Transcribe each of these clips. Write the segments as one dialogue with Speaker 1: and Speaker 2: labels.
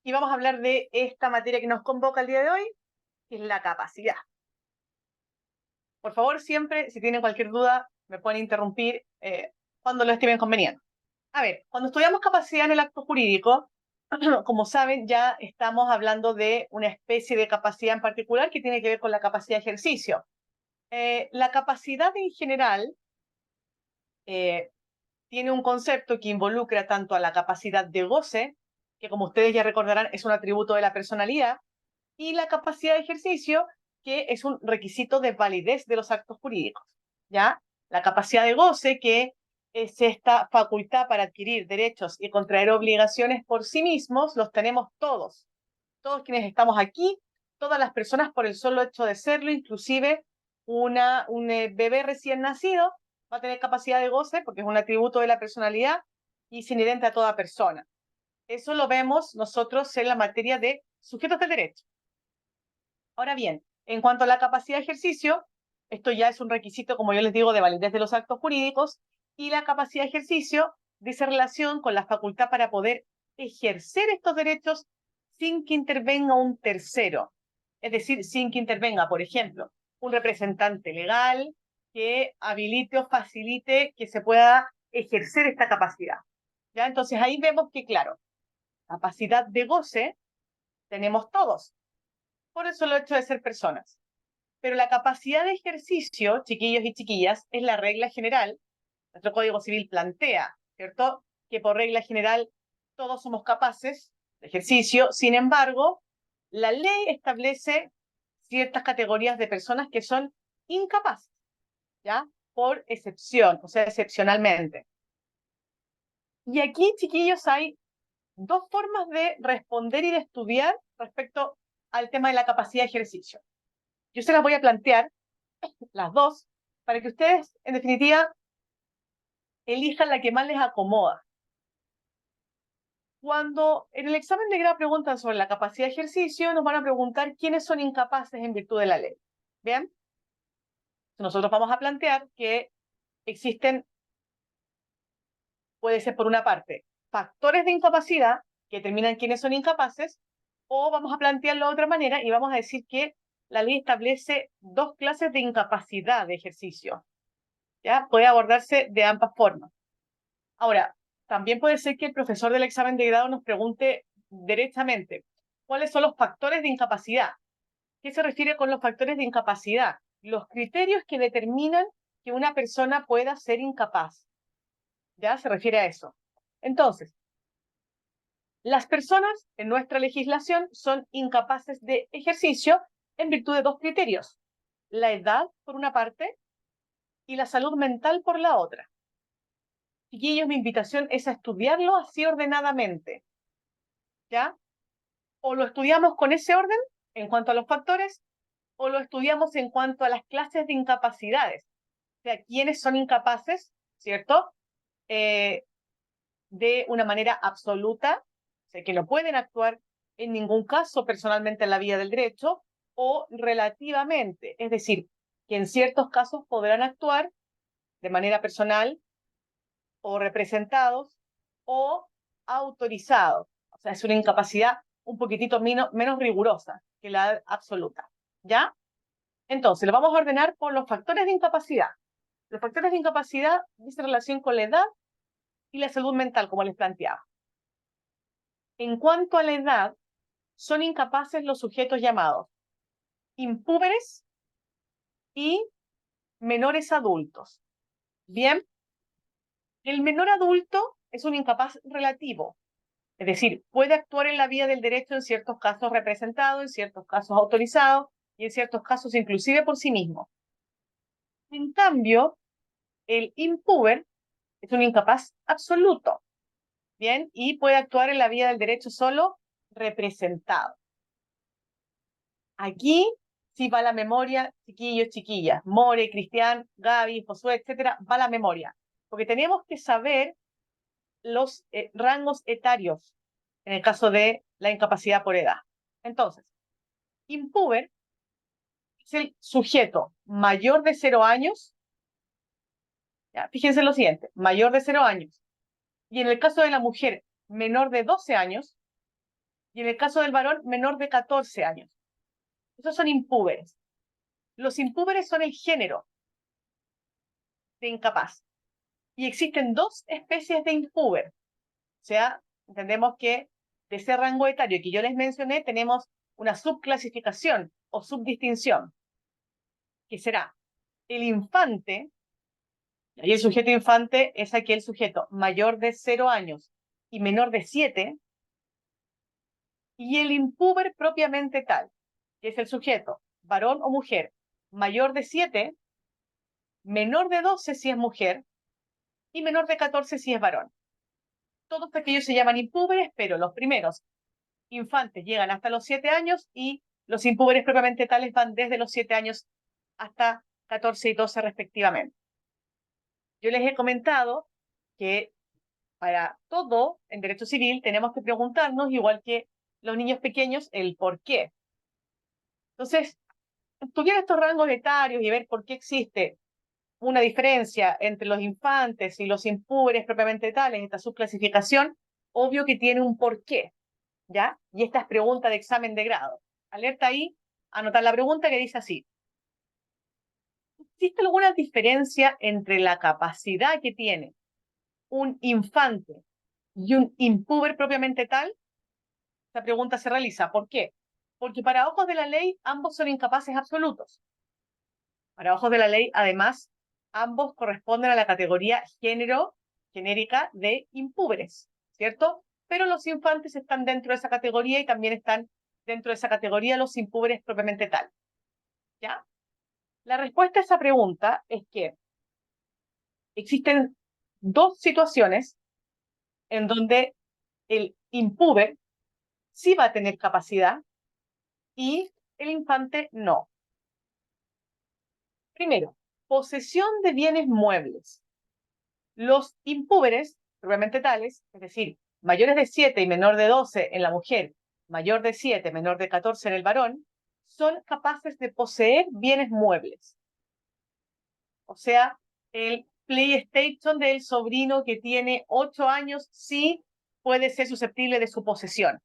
Speaker 1: y vamos a hablar de esta materia que nos convoca el día de hoy, que es la capacidad. Por favor, siempre, si tienen cualquier duda, me pueden interrumpir cuando lo estimen conveniente. A ver, cuando estudiamos capacidad en el acto jurídico, como saben, ya estamos hablando de una especie de capacidad en particular que tiene que ver con la capacidad de ejercicio. La capacidad en general tiene un concepto que involucra tanto a la capacidad de goce, que como ustedes ya recordarán es un atributo de la personalidad, y la capacidad de ejercicio, que es un requisito de validez de los actos jurídicos. ¿Ya? La capacidad de goce, que es esta facultad para adquirir derechos y contraer obligaciones por sí mismos, los tenemos todos quienes estamos aquí, todas las personas por el solo hecho de serlo, inclusive un bebé recién nacido va a tener capacidad de goce porque es un atributo de la personalidad y es inherente a toda persona. Eso lo vemos nosotros en la materia de sujetos del derecho. Ahora bien, en cuanto a la capacidad de ejercicio, esto ya es un requisito, como yo les digo, de validez de los actos jurídicos, y la capacidad de ejercicio dice relación con la facultad para poder ejercer estos derechos sin que intervenga un tercero. Es decir, sin que intervenga, por ejemplo, un representante legal que habilite o facilite que se pueda ejercer esta capacidad. ¿Ya? Entonces ahí vemos que, claro, capacidad de goce tenemos todos, por el solo hecho de ser personas. Pero la capacidad de ejercicio, chiquillos y chiquillas, es la regla general. Nuestro Código Civil plantea, ¿cierto?, que por regla general todos somos capaces de ejercicio. Sin embargo, la ley establece ciertas categorías de personas que son incapaces, ¿ya? Por excepción, o sea, excepcionalmente. Y aquí, chiquillos, hay dos formas de responder y de estudiar respecto al tema de la capacidad de ejercicio. Yo se las voy a plantear, las dos, para que ustedes, en definitiva, elijan la que más les acomoda. Cuando en el examen de grado preguntan sobre la capacidad de ejercicio, nos van a preguntar quiénes son incapaces en virtud de la ley. ¿Bien? Nosotros vamos a plantear que existen, puede ser por una parte, factores de incapacidad que determinan quiénes son incapaces, o vamos a plantearlo de otra manera y vamos a decir que la ley establece dos clases de incapacidad de ejercicio. ¿Ya? Puede abordarse de ambas formas. Ahora, también puede ser que el profesor del examen de grado nos pregunte directamente, ¿cuáles son los factores de incapacidad? ¿Qué se refiere con los factores de incapacidad? Los criterios que determinan que una persona pueda ser incapaz. ¿Ya? Se refiere a eso. Entonces, las personas en nuestra legislación son incapaces de ejercicio en virtud de dos criterios: la edad, por una parte, y la salud mental, por la otra. Chiquillos, mi invitación es a estudiarlo así ordenadamente. ¿Ya? O lo estudiamos con ese orden en cuanto a los factores, o lo estudiamos en cuanto a las clases de incapacidades. O sea, quiénes son incapaces, ¿cierto? De una manera absoluta, o sea, que no pueden actuar en ningún caso personalmente en la vía del derecho, o relativamente, es decir, que en ciertos casos podrán actuar de manera personal, o representados, o autorizados. O sea, es una incapacidad un poquitito menos rigurosa que la absoluta. ¿Ya? Entonces, lo vamos a ordenar por los factores de incapacidad. Los factores de incapacidad dicen relación con la edad y la salud mental, como les planteaba. En cuanto a la edad, son incapaces los sujetos llamados impúberes y menores adultos. Bien, el menor adulto es un incapaz relativo, es decir, puede actuar en la vía del derecho en ciertos casos representado, en ciertos casos autorizado y en ciertos casos inclusive por sí mismo. En cambio, el impúber es un incapaz absoluto, ¿bien? Y puede actuar en la vía del derecho solo representado. Aquí sí va la memoria, chiquillos, chiquillas, More, Cristian, Gaby, Josué, etcétera, va la memoria, porque tenemos que saber los rangos etarios en el caso de la incapacidad por edad. Entonces, impúber es el sujeto mayor de 0 años, ¿ya? Fíjense lo siguiente, mayor de 0 años, y en el caso de la mujer menor de 12 años, Y en el caso del varón, menor de 14 años. Esos son impúberes. Los impúberes son el género de incapaz. Y existen dos especies de impúber. O sea, entendemos que de ese rango etario que yo les mencioné, tenemos una subclasificación o subdistinción, que será el infante, y el sujeto infante es aquel sujeto mayor de 0 años y menor de 7, y el impúber propiamente tal, que es el sujeto, varón o mujer, mayor de 7, menor de 12 si es mujer, y menor de 14 si es varón. Todos aquellos se llaman impúberes, pero los primeros infantes llegan hasta los 7 años y los impúberes propiamente tales van desde los 7 años hasta 14 y 12 respectivamente. Yo les he comentado que para todo en derecho civil tenemos que preguntarnos, igual que los niños pequeños, el por qué. Entonces, estudiar estos rangos etarios y ver por qué existe una diferencia entre los infantes y los impúberes propiamente tales, esta subclasificación, obvio que tiene un porqué, ¿ya? Y esta es pregunta de examen de grado. Alerta ahí, anotar la pregunta que dice así. ¿Existe alguna diferencia entre la capacidad que tiene un infante y un impúber propiamente tal? Esta pregunta se realiza. ¿Por qué? Porque para ojos de la ley ambos son incapaces absolutos. Para ojos de la ley, además, ambos corresponden a la categoría genérica de impúberes, ¿cierto? Pero los infantes están dentro de esa categoría y también están dentro de esa categoría los impúberes propiamente tal. ¿Ya? La respuesta a esa pregunta es que existen dos situaciones en donde el impúber sí va a tener capacidad y el infante no. Primero, posesión de bienes muebles. Los impúberes, propiamente tales, es decir, mayores de 7 y menor de 12 en la mujer, mayor de 7, menor de 14 en el varón, son capaces de poseer bienes muebles. O sea, el PlayStation del sobrino que tiene 8 años sí puede ser susceptible de su posesión.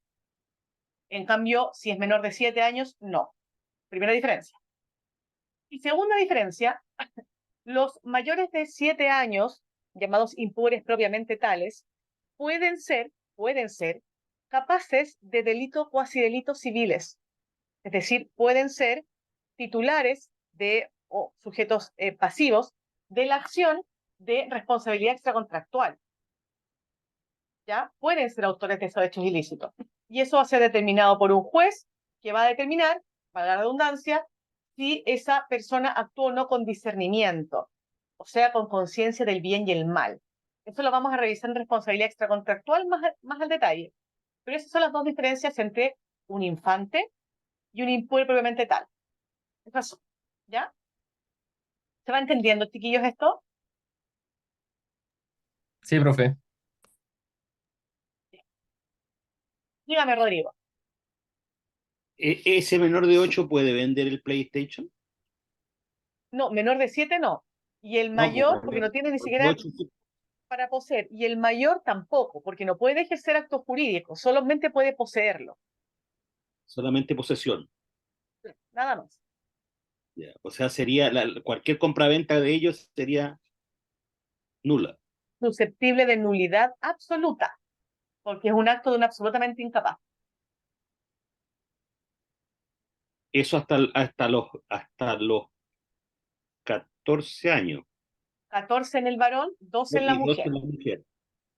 Speaker 1: En cambio, si es menor de 7 años, no. Primera diferencia. Y segunda diferencia, los mayores de 7 años, llamados impúberes propiamente tales, pueden ser capaces de delitos cuasi delitos civiles. Es decir, pueden ser titulares de o sujetos pasivos de la acción de responsabilidad extracontractual. ¿Ya? Pueden ser autores de esos hechos ilícitos. Y eso va a ser determinado por un juez que va a determinar, para la redundancia, si esa persona actuó o no con discernimiento, o sea, con conciencia del bien y el mal. Eso lo vamos a revisar en responsabilidad extracontractual más al detalle. Pero esas son las dos diferencias entre un infante y un impúber propiamente tal. Eso, ¿ya? ¿Se va entendiendo, chiquillos, esto?
Speaker 2: Sí, profe.
Speaker 1: Dígame, Rodrigo.
Speaker 3: ¿Ese menor de 8 puede vender el PlayStation?
Speaker 1: No, menor de 7 no. Y el
Speaker 3: No,
Speaker 1: mayor, porque no tiene ni
Speaker 3: de
Speaker 1: siquiera
Speaker 3: 8
Speaker 1: para poseer. Y el mayor tampoco, porque no puede ejercer actos jurídicos, solamente puede poseerlo.
Speaker 3: solamente posesión.
Speaker 1: Nada más.
Speaker 3: Ya. O sea, sería cualquier compraventa de ellos sería nula.
Speaker 1: Susceptible de nulidad absoluta, porque es un acto de un absolutamente incapaz.
Speaker 3: Eso hasta los 14 años
Speaker 1: 14 en el varón, 12 en la
Speaker 3: y 12
Speaker 1: mujer.
Speaker 3: la mujer.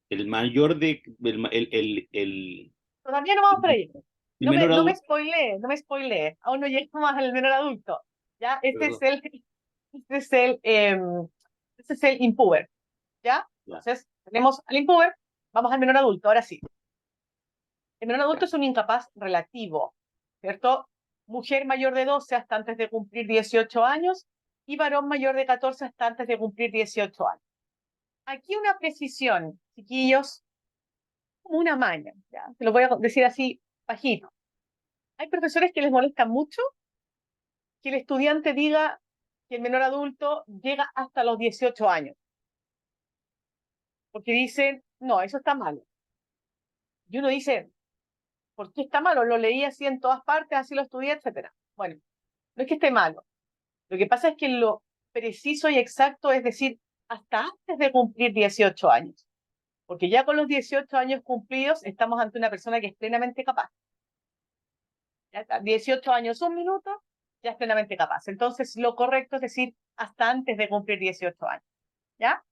Speaker 3: El mayor de
Speaker 1: Todavía no vamos por ahí.
Speaker 3: el menor
Speaker 1: No me
Speaker 3: adulto,
Speaker 1: spoilee, no me spoilee. Aún no llegamos al menor adulto. ¿Ya?
Speaker 3: perdón,
Speaker 1: Este es el, este es el impúber. ¿Ya?
Speaker 3: ya,
Speaker 1: Entonces, tenemos al impúber, vamos al menor adulto. Ahora sí. El menor adulto
Speaker 3: ya,
Speaker 1: es un incapaz relativo, ¿cierto? Mujer mayor de 12 hasta antes de cumplir 18 años y varón mayor de 14 hasta antes de cumplir 18 años. Aquí una precisión, chiquillos, como una maña, ¿ya? Te lo voy a decir así, bajito. Hay profesores que les molesta mucho que el estudiante diga que el menor adulto llega hasta los 18 años, porque dicen, no, eso está mal. Y uno dice, ¿Por qué está malo? Lo leí así en todas partes, así lo estudié, etcétera. Bueno, no es que esté malo. Lo que pasa es que lo preciso y exacto es decir, hasta antes de cumplir 18 años. Porque ya con los 18 años cumplidos estamos ante una persona que es plenamente capaz. Ya está, 18 años, un minuto, ya es plenamente capaz. Entonces, lo correcto es decir, hasta antes de cumplir 18 años. ¿Ya?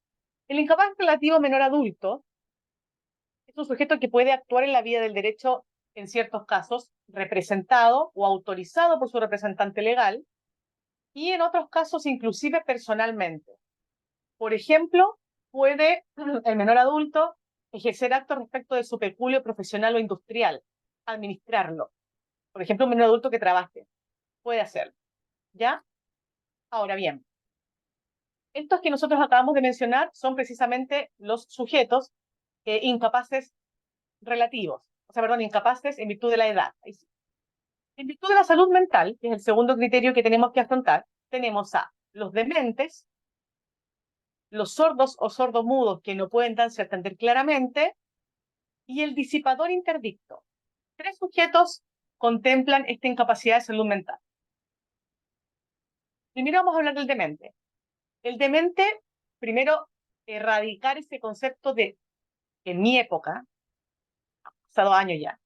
Speaker 1: El incapaz relativo menor adulto es un sujeto que puede actuar en la vía del derecho en ciertos casos, representado o autorizado por su representante legal, y en otros casos inclusive personalmente. Por ejemplo, puede el menor adulto ejercer actos respecto de su peculio profesional o industrial, administrarlo. Por ejemplo, un menor adulto que trabaje puede hacerlo. ¿Ya? Ahora bien, estos que nosotros acabamos de mencionar son precisamente los sujetos incapaces relativos, o sea, perdón, incapaces en virtud de la edad. En virtud de la salud mental, que es el segundo criterio que tenemos que afrontar, tenemos a los dementes, los sordos o sordomudos que no pueden darse a entender claramente, y el disipador interdicto. Tres sujetos contemplan esta incapacidad de salud mental. Primero vamos a hablar del demente. El demente, primero, erradicar ese concepto de, en mi época, pasado años ya,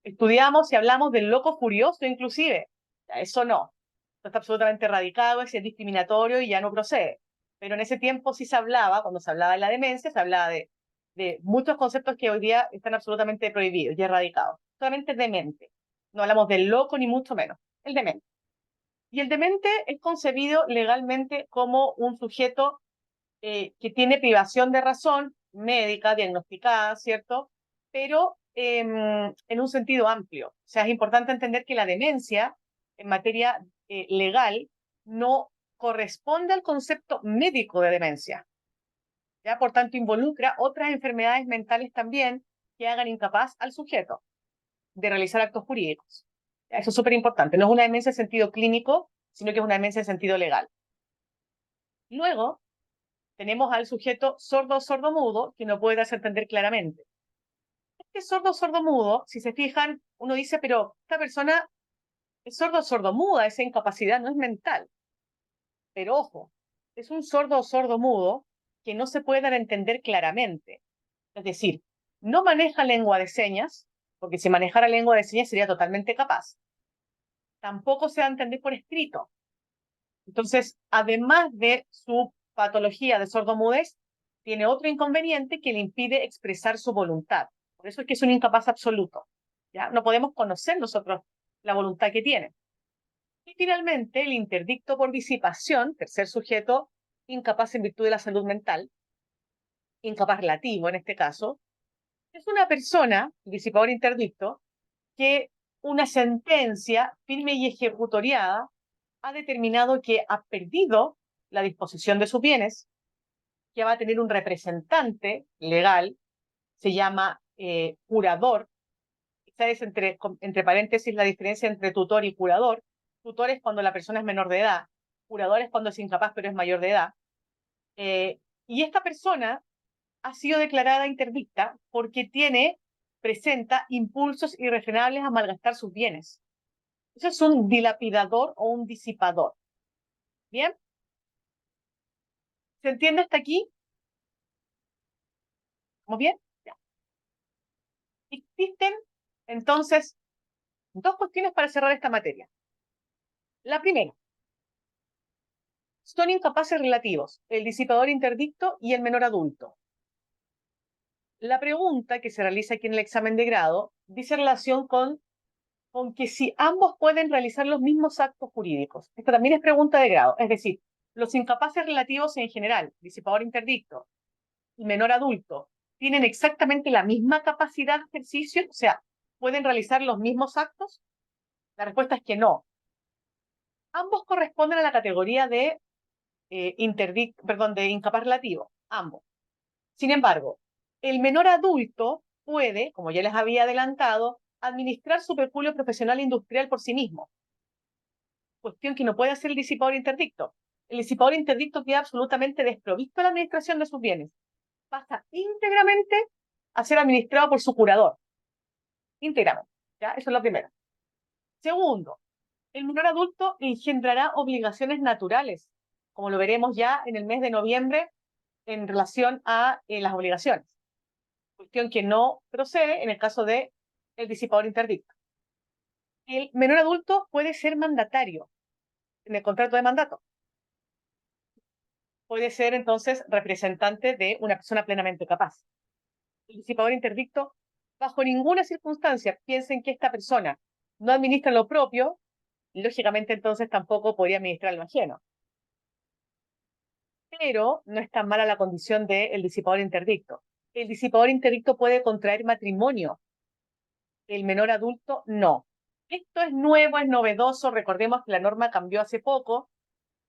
Speaker 1: estudiamos y hablamos del loco furioso inclusive. Ya, eso no. Esto está absolutamente erradicado, es discriminatorio y ya no procede. Pero en ese tiempo sí se hablaba, cuando se hablaba de la demencia, se hablaba de muchos conceptos que hoy día están absolutamente prohibidos y erradicados. Solamente demente. No hablamos del loco ni mucho menos. El demente. Y el demente es concebido legalmente como un sujeto que tiene privación de razón médica, diagnosticada, ¿cierto? Pero en un sentido amplio. O sea, es importante entender que la demencia en materia legal no corresponde al concepto médico de demencia. ¿Ya? Por tanto, involucra otras enfermedades mentales también que hagan incapaz al sujeto de realizar actos jurídicos. ¿Ya? Eso es súper importante. No es una demencia en sentido clínico, sino que es una demencia en sentido legal. Luego, tenemos al sujeto sordo o sordomudo que no puede darse a entender claramente. Este sordo o sordomudo, si se fijan, uno dice, pero esta persona es sordo o sordomuda, esa incapacidad no es mental. Pero ojo, es un sordo o sordomudo que no se puede dar a entender claramente. Es decir, no maneja lengua de señas, porque si manejara lengua de señas sería totalmente capaz. Tampoco se da a entender por escrito. Entonces, además de su patología de sordomudez, tiene otro inconveniente que le impide expresar su voluntad. Por eso es que es un incapaz absoluto. ¿Ya? No podemos conocer nosotros la voluntad que tiene. Y finalmente, el interdicto por disipación, tercer sujeto, incapaz en virtud de la salud mental, incapaz relativo en este caso, es una persona, disipador interdicto, que una sentencia firme y ejecutoriada ha determinado que ha perdido la disposición de sus bienes, que va a tener un representante legal, se llama curador. ¿Sabes? Entre paréntesis la diferencia entre tutor y curador. Tutor es cuando la persona es menor de edad, curador es cuando es incapaz pero es mayor de edad. Y esta persona ha sido declarada interdicta porque presenta impulsos irrefrenables a malgastar sus bienes. Eso es un dilapidador o un disipador. ¿Bien? ¿Se entiende hasta aquí? ¿Estamos bien? Ya. Existen, entonces, dos cuestiones para cerrar esta materia. La primera, son incapaces relativos, el disipador interdicto y el menor adulto. La pregunta que se realiza aquí en el examen de grado dice relación con que si ambos pueden realizar los mismos actos jurídicos. Esta también es pregunta de grado, es decir, los incapaces relativos en general, disipador interdicto y menor adulto, ¿tienen exactamente la misma capacidad de ejercicio? O sea, ¿pueden realizar los mismos actos? La respuesta es que no. Ambos corresponden a la categoría de de incapaz relativo, ambos. Sin embargo, el menor adulto puede, como ya les había adelantado, administrar su peculio profesional e industrial por sí mismo. Cuestión que no puede hacer el disipador interdicto. El disipador interdicto queda absolutamente desprovisto de la administración de sus bienes. Pasa íntegramente a ser administrado por su curador. íntegramente. ¿Ya? Eso es lo primero. Segundo, el menor adulto engendrará obligaciones naturales, como lo veremos ya en el mes de noviembre en relación a las obligaciones. Cuestión que no procede en el caso de el disipador interdicto. El menor adulto puede ser mandatario en el contrato de mandato. Puede ser entonces representante de una persona plenamente capaz. El disipador interdicto, bajo ninguna circunstancia, piensen que esta persona no administra lo propio, lógicamente entonces tampoco podría administrar lo ajeno. Pero no es tan mala la condición del disipador interdicto. El disipador interdicto puede contraer matrimonio, el menor adulto no. Esto es nuevo, es novedoso, recordemos que la norma cambió hace poco.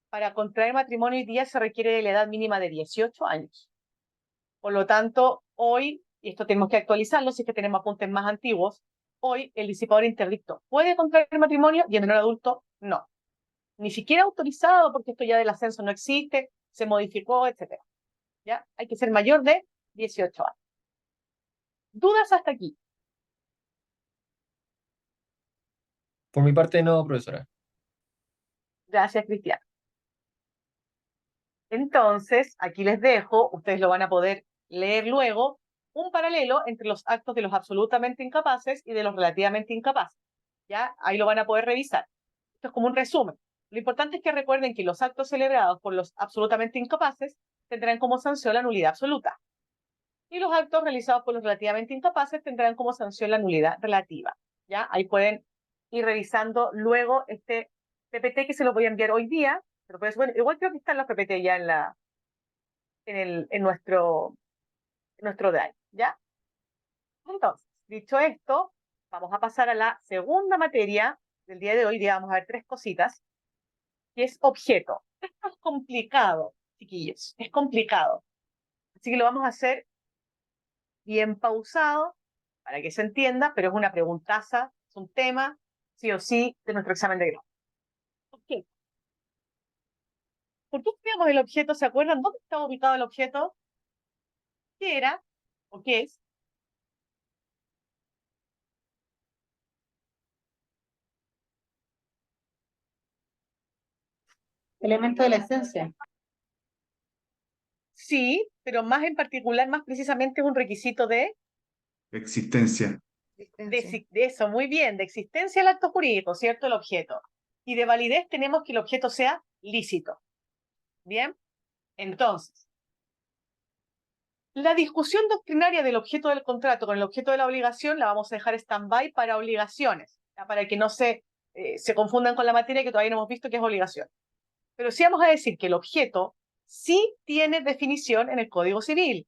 Speaker 1: Para contraer matrimonio hoy día se requiere de la edad mínima de 18 años. Por lo tanto, hoy, y esto tenemos que actualizarlo si es que tenemos apuntes más antiguos, hoy el disipador interdicto puede contraer matrimonio y el menor adulto no. Ni siquiera autorizado porque esto ya del ascenso no existe, se modificó, etc. ¿Ya? Hay que ser mayor de 18 años. ¿Dudas hasta aquí?
Speaker 2: Por mi parte, no, profesora.
Speaker 1: Gracias, Cristian. Entonces, aquí les dejo, ustedes lo van a poder leer luego, un paralelo entre los actos de los absolutamente incapaces y de los relativamente incapaces. ¿Ya? Ahí lo van a poder revisar. Esto es como un resumen. Lo importante es que recuerden que los actos celebrados por los absolutamente incapaces tendrán como sanción la nulidad absoluta. Y los actos realizados por los relativamente incapaces tendrán como sanción la nulidad relativa. ¿Ya? Ahí pueden ir revisando luego este PPT que se lo voy a enviar hoy día. Pero pues, bueno, igual creo que están los PPT ya en nuestro drive, ¿ya? Entonces, dicho esto, vamos a pasar a la segunda materia del día de hoy. Ya vamos a ver tres cositas, que es objeto. Esto es complicado, chiquillos, es complicado. Así que lo vamos a hacer bien pausado para que se entienda, pero es una preguntaza, es un tema, sí o sí, de nuestro examen de grado. Objeto. ¿Por qué estudiamos el objeto? ¿Se acuerdan dónde está ubicado el objeto? ¿Qué era o qué es?
Speaker 4: Elemento de la esencia.
Speaker 1: Sí, pero más en particular, más precisamente es un requisito de
Speaker 5: Existencia.
Speaker 1: de eso, muy bien, de existencia del acto jurídico, ¿cierto? El objeto. Y de validez tenemos que el objeto sea lícito. Bien, entonces, la discusión doctrinaria del objeto del contrato con el objeto de la obligación la vamos a dejar stand-by para obligaciones, ¿ya? Para que no se confundan con la materia que todavía no hemos visto que es obligación. Pero sí vamos a decir que el objeto sí tiene definición en el Código Civil.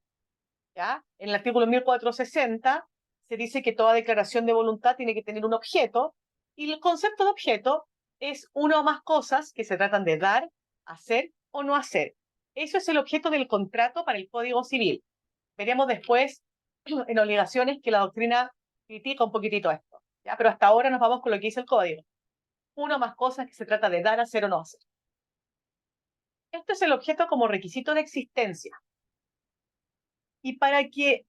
Speaker 1: ¿Ya? En el artículo 1460 se dice que toda declaración de voluntad tiene que tener un objeto, y el concepto de objeto es una o más cosas que se tratan de dar, hacer o no hacer. Eso es el objeto del contrato para el Código Civil. Veremos después en obligaciones que la doctrina critica un poquitito esto, ¿ya? Pero hasta ahora nos vamos con lo que dice el Código. Una o más cosas que se trata de dar, hacer o no hacer. Esto es el objeto como requisito de existencia. Y para que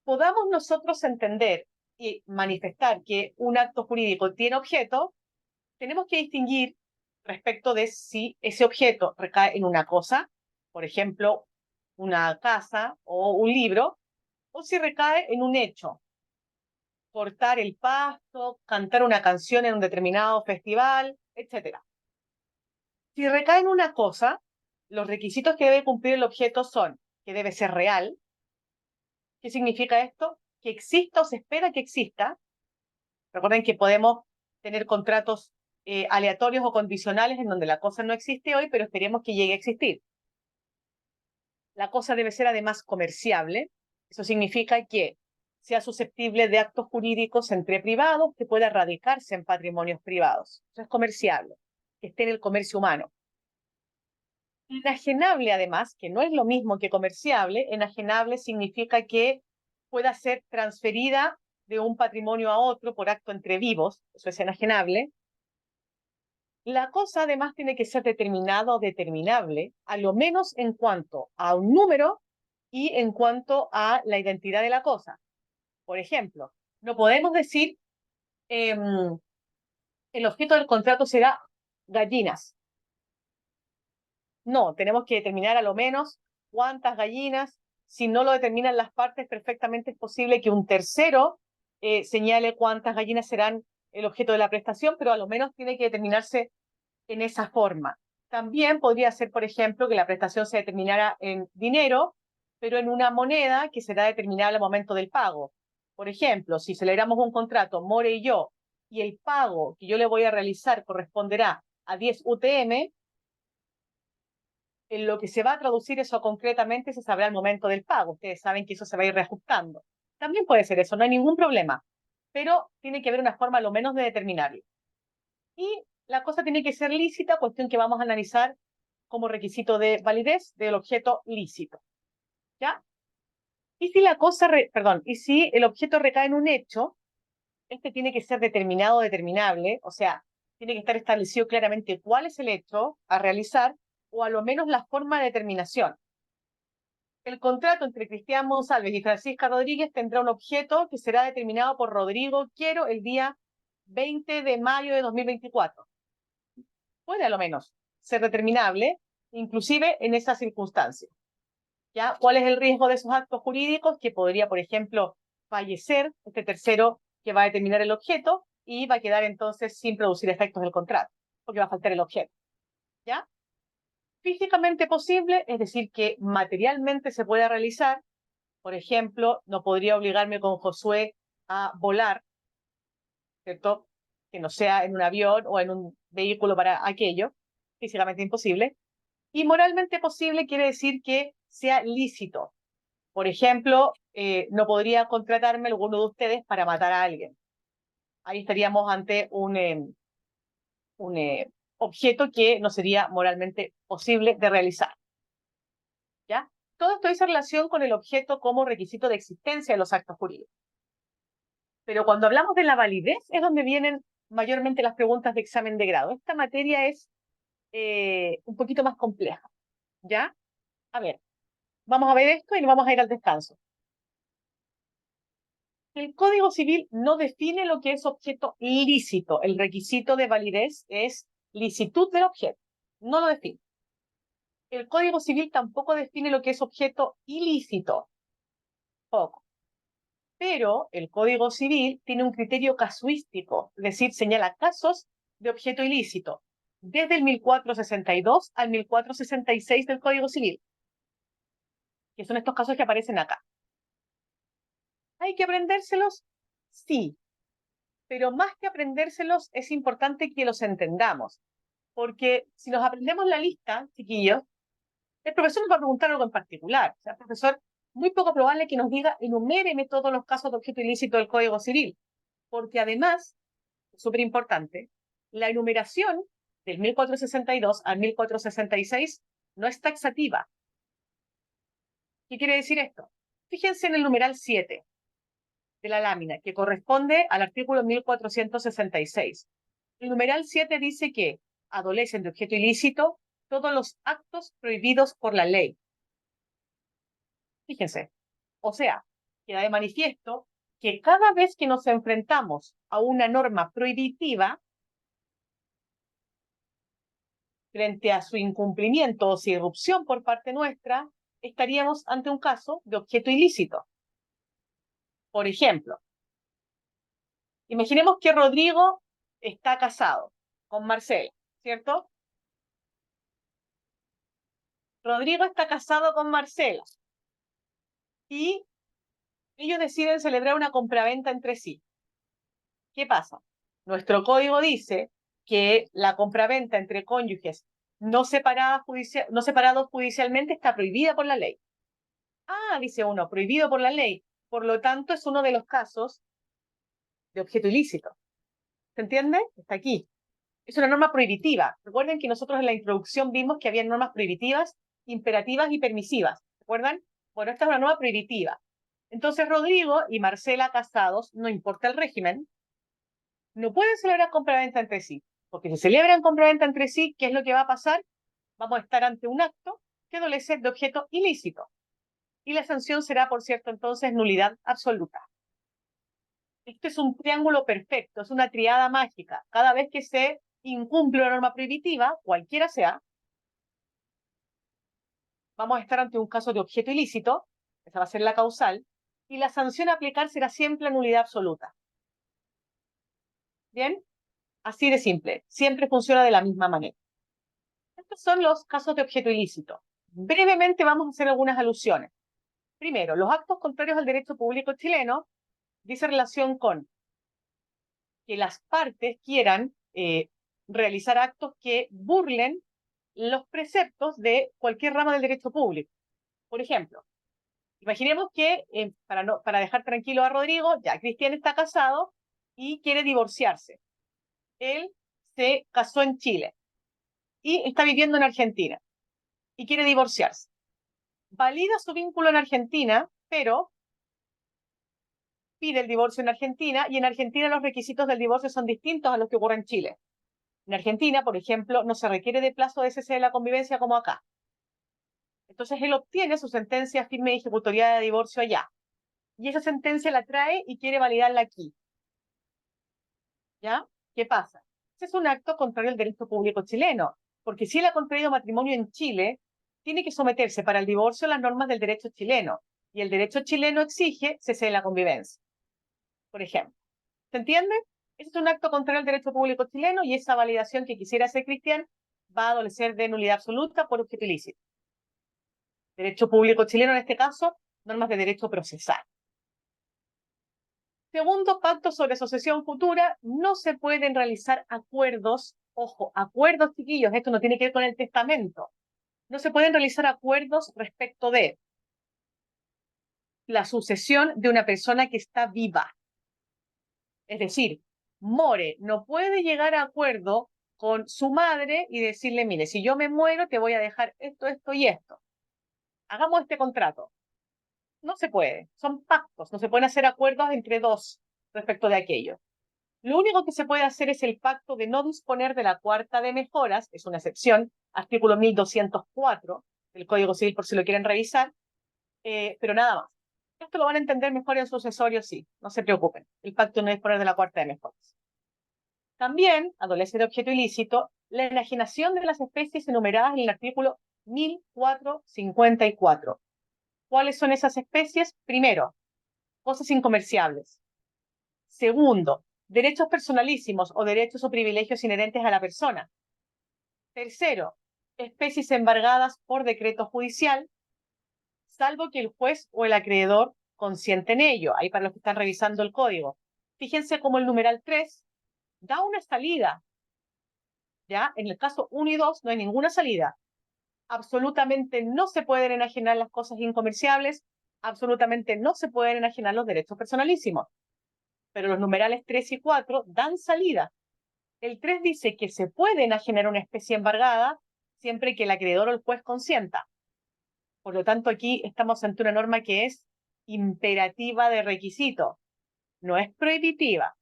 Speaker 1: podamos nosotros entender y manifestar que un acto jurídico tiene objeto, tenemos que distinguir respecto de si ese objeto recae en una cosa, por ejemplo, una casa o un libro, o si recae en un hecho, cortar el pasto, cantar una canción en un determinado festival, etc. Si recae en una cosa, los requisitos que debe cumplir el objeto son que debe ser real. ¿Qué significa esto? Que exista o se espera que exista. Recuerden que podemos tener contratos aleatorios o condicionales en donde la cosa no existe hoy, pero esperemos que llegue a existir. La cosa debe ser además comerciable. Eso significa que sea susceptible de actos jurídicos entre privados, que pueda radicarse en patrimonios privados. Eso es comerciable, que esté en el comercio humano. Enajenable, además, que no es lo mismo que comerciable, enajenable significa que pueda ser transferida de un patrimonio a otro por acto entre vivos, eso es enajenable. La cosa además tiene que ser determinada o determinable, a lo menos en cuanto a un número y en cuanto a la identidad de la cosa. Por ejemplo, No podemos decir el objeto del contrato será gallinas. No, tenemos que determinar a lo menos cuántas gallinas. Si no lo determinan las partes, perfectamente es posible que un tercero señale cuántas gallinas serán el objeto de la prestación, pero a lo menos tiene que determinarse en esa forma. También podría ser, por ejemplo, que la prestación se determinara en dinero, pero en una moneda que será determinable al momento del pago. Por ejemplo, si celebramos un contrato, More y yo, y el pago que yo le voy a realizar corresponderá a 10 UTM, en lo que se va a traducir eso concretamente se sabrá al momento del pago. Ustedes saben que eso se va a ir reajustando. También puede ser eso, no hay ningún problema, pero tiene que haber una forma lo menos de determinarlo. Y la cosa tiene que ser lícita, cuestión que vamos a analizar como requisito de validez del objeto lícito. ¿Ya? Y si la cosa, y si el objeto recae en un hecho, este tiene que ser determinado o determinable, o sea, tiene que estar establecido claramente cuál es el hecho a realizar o a lo menos la forma de determinación. El contrato entre Cristian Monsalves y Francisca Rodríguez tendrá un objeto que será determinado por Rodrigo Quiero el día 20 de mayo de 2024. Puede a lo menos ser determinable, inclusive en esa circunstancia. ¿Ya? ¿Cuál es el riesgo de esos actos jurídicos? Que podría, por ejemplo, fallecer este tercero que va a determinar el objeto y va a quedar entonces sin producir efectos del contrato, porque va a faltar el objeto. ¿Ya? Físicamente posible, es decir, que materialmente se pueda realizar. Por ejemplo, no podría obligarme con Josué a volar, ¿cierto? Que no sea en un avión o en un vehículo para aquello, físicamente imposible. Y moralmente posible quiere decir que sea lícito. Por ejemplo, no podría contratarme alguno de ustedes para matar a alguien. Ahí estaríamos ante un objeto que no sería moralmente posible de realizar. ¿Ya? Todo esto dice relación con el objeto como requisito de existencia de los actos jurídicos. Pero cuando hablamos de la validez es donde vienen mayormente las preguntas de examen de grado. Esta materia es un poquito más compleja. ¿Ya? A ver, vamos a ver esto y nos vamos a ir al descanso. El Código Civil no define lo que es objeto lícito. El requisito de validez es licitud del objeto. No lo define. El Código Civil tampoco define lo que es objeto ilícito. Poco. Pero el Código Civil tiene un criterio casuístico, es decir, señala casos de objeto ilícito, desde el 1462 al 1466 del Código Civil, que son estos casos que aparecen acá. ¿Hay que aprendérselos? Sí, pero más que aprendérselos es importante que los entendamos, porque si nos aprendemos la lista, chiquillos, el profesor nos va a preguntar algo en particular. O sea, el profesor, muy poco probable que nos diga, enuméreme todos los casos de objeto ilícito del Código Civil, porque además, súper importante, la enumeración del 1462 al 1466 no es taxativa. ¿Qué quiere decir esto? Fíjense en el numeral 7 de la lámina, que corresponde al artículo 1466. El numeral 7 dice que adolecen de objeto ilícito todos los actos prohibidos por la ley. Fíjense, o sea, queda de manifiesto que cada vez que nos enfrentamos a una norma prohibitiva, frente a su incumplimiento o su irrupción por parte nuestra, estaríamos ante un caso de objeto ilícito. Por ejemplo, imaginemos que Rodrigo está casado con Marcela, ¿cierto? Rodrigo está casado con Marcela y ellos deciden celebrar una compraventa entre sí. ¿Qué pasa? Nuestro código dice que la compraventa entre cónyuges no separados judicialmente está prohibida por la ley. Ah, dice uno, prohibido por la ley. Por lo tanto, es uno de los casos de objeto ilícito. ¿Se entiende? Está aquí. Es una norma prohibitiva. Recuerden que nosotros en la introducción vimos que había normas prohibitivas, imperativas y permisivas. ¿Recuerdan? Bueno, esta es una norma prohibitiva. Entonces, Rodrigo y Marcela casados, no importa el régimen, no pueden celebrar compraventa entre sí. Porque si celebran compraventa entre sí, ¿qué es lo que va a pasar? Vamos a estar ante un acto que adolece de objeto ilícito. Y la sanción será, por cierto, entonces nulidad absoluta. Este es un triángulo perfecto, es una triada mágica. Cada vez que se incumple una norma prohibitiva, cualquiera sea, vamos a estar ante un caso de objeto ilícito, esa va a ser la causal, y la sanción a aplicar será siempre la nulidad absoluta. ¿Bien? Así de simple. Siempre funciona de la misma manera. Estos son los casos de objeto ilícito. Brevemente vamos a hacer algunas alusiones. Primero, los actos contrarios al derecho público chileno dice relación con que las partes quieran realizar actos que burlen los preceptos de cualquier rama del derecho público. Por ejemplo, imaginemos que, para dejar tranquilo a Rodrigo, ya Cristian está casado y quiere divorciarse. Él se casó en Chile y está viviendo en Argentina y quiere divorciarse. Valida su vínculo en Argentina, pero pide el divorcio en Argentina, y en Argentina los requisitos del divorcio son distintos a los que ocurren en Chile. En Argentina, por ejemplo, no se requiere de plazo de cese de la convivencia como acá. Entonces él obtiene su sentencia firme de ejecutoriada de divorcio allá, y esa sentencia la trae y quiere validarla aquí. ¿Ya? ¿Qué pasa? Ese es un acto contrario al derecho público chileno, porque si él ha contraído matrimonio en Chile, tiene que someterse para el divorcio a las normas del derecho chileno, y el derecho chileno exige cese de la convivencia, por ejemplo. ¿Se entiende? Ese es un acto contrario al derecho público chileno, y esa validación que quisiera hacer Cristian va a adolecer de nulidad absoluta por objeto ilícito. Derecho público chileno, en este caso, normas de derecho procesal. Segundo, pacto sobre asociación futura. No se pueden realizar acuerdos, ojo, acuerdos, chiquillos, esto no tiene que ver con el testamento. No se pueden realizar acuerdos respecto de la sucesión de una persona que está viva. Es decir, More no puede llegar a acuerdo con su madre y decirle, mire, si yo me muero, te voy a dejar esto, esto y esto. Hagamos este contrato. No se puede, son pactos, no se pueden hacer acuerdos entre dos respecto de aquello. Lo único que se puede hacer es el pacto de no disponer de la cuarta de mejoras, es una excepción, artículo 1204 del Código Civil por si lo quieren revisar, pero nada más. Esto lo van a entender mejor en sucesorio, sí, no se preocupen. El pacto de no disponer de la cuarta de mejoras. También adolece de objeto ilícito la enajenación de las especies enumeradas en el artículo 1454. ¿Cuáles son esas especies? Primero, cosas incomerciables. Segundo, derechos personalísimos o derechos o privilegios inherentes a la persona. Tercero, especies embargadas por decreto judicial, salvo que el juez o el acreedor consienten ello. Ahí para los que están revisando el código. Fíjense cómo el numeral 3 da una salida. ¿Ya? En el caso 1 y 2 no hay ninguna salida. Absolutamente no se pueden enajenar las cosas incomerciables, absolutamente no se pueden enajenar los derechos personalísimos. Pero los numerales 3 y 4 dan salida. El 3 dice que se puede enajenar una especie embargada siempre que el acreedor o el juez consienta. Por lo tanto, aquí estamos ante una norma que es imperativa de requisito, no es prohibitiva.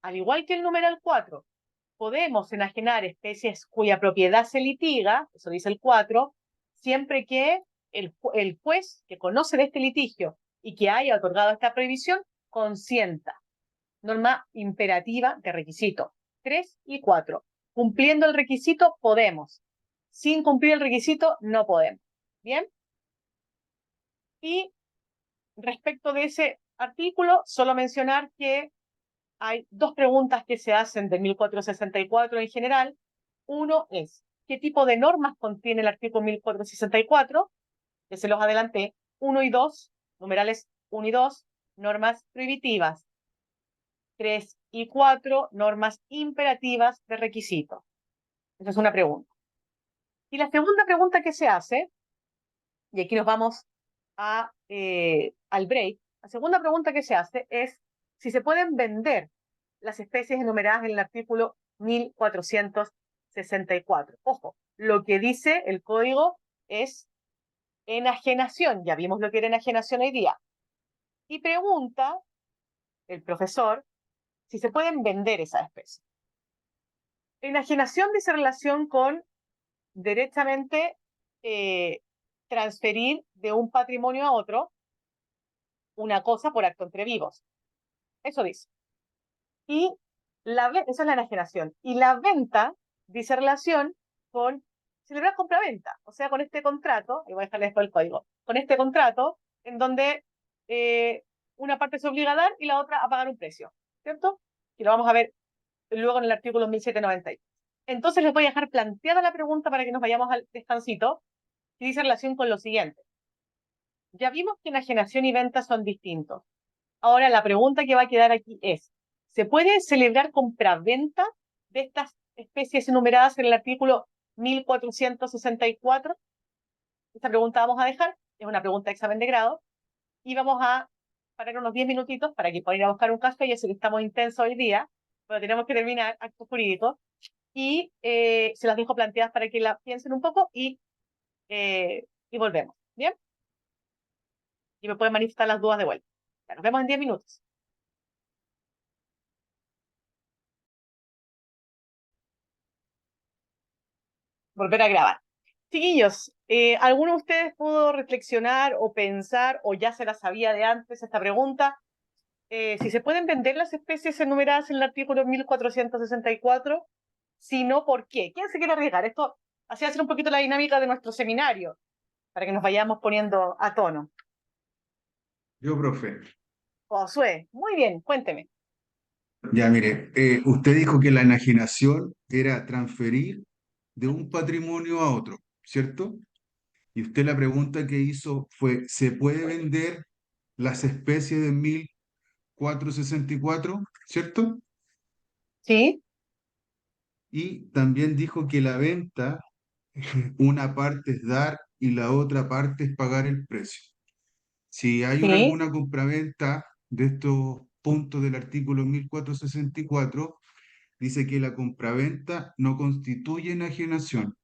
Speaker 1: Al igual que el numeral 4, podemos enajenar especies cuya propiedad se litiga, eso dice el 4, siempre que el juez que conoce de este litigio y que haya otorgado esta prohibición consienta. Norma imperativa de requisito. 3 y 4. Cumpliendo el requisito, podemos. Sin cumplir el requisito, no podemos. ¿Bien? Y respecto de ese artículo, solo mencionar que hay dos preguntas que se hacen de 1464 en general. Uno es, ¿qué tipo de normas contiene el artículo 1464? Que se los adelanté. 1 y 2, numerales 1 y 2, normas prohibitivas. 3 y 4, normas imperativas de requisito. Esa es una pregunta. Y la segunda pregunta que se hace, y aquí nos vamos al break, la segunda pregunta que se hace es si se pueden vender las especies enumeradas en el artículo 1464. Ojo, lo que dice el código es enajenación, ya vimos lo que era enajenación hoy día. Y pregunta el profesor si se pueden vender esas especies. Enajenación dice relación con derechamente transferir de un patrimonio a otro una cosa por acto entre vivos. Eso dice. Y esa es la enajenación. Y la venta dice relación con celebrar compra-venta, o sea, con este contrato, y voy a dejarle después el código, con este contrato en donde una parte se obliga a dar y la otra a pagar un precio, ¿cierto? Y lo vamos a ver luego en el artículo 1790. Entonces les voy a dejar planteada la pregunta para que nos vayamos al descansito, que dice relación con lo siguiente. Ya vimos que enajenación y venta son distintos. Ahora la pregunta que va a quedar aquí es, ¿se puede celebrar compraventa de estas especies enumeradas en el artículo 1464? Esta pregunta vamos a dejar, es una pregunta de examen de grado, y vamos a parar unos 10 minutitos para que puedan ir a buscar un café. Yo sé que estamos intensos hoy día, pero tenemos que terminar actos jurídicos, y se las dejo planteadas para que la piensen un poco y volvemos, ¿bien? Y me pueden manifestar las dudas de vuelta. Ya, nos vemos en 10 minutos. Volver a grabar. Chiquillos, ¿alguno de ustedes pudo reflexionar o pensar, o ya se la sabía de antes esta pregunta? Si se pueden vender las especies enumeradas en el artículo 1464, si no, ¿por qué? ¿Quién se quiere arriesgar? Esto así hacer un poquito la dinámica de nuestro seminario, para que nos vayamos poniendo a tono.
Speaker 5: Yo, profe.
Speaker 1: Josué, muy bien, cuénteme.
Speaker 5: Ya, mire, usted dijo que la enajenación era transferir de un patrimonio a otro, ¿cierto? Y usted la pregunta que hizo fue, ¿se puede vender las especies de 1464, ¿cierto?
Speaker 1: ¿Sí?
Speaker 5: Y también dijo que la venta, una parte es dar y la otra parte es pagar el precio. Si hay
Speaker 1: ¿Sí?
Speaker 5: alguna compraventa de estos puntos del artículo 1464, dice que la compraventa no constituye enajenación,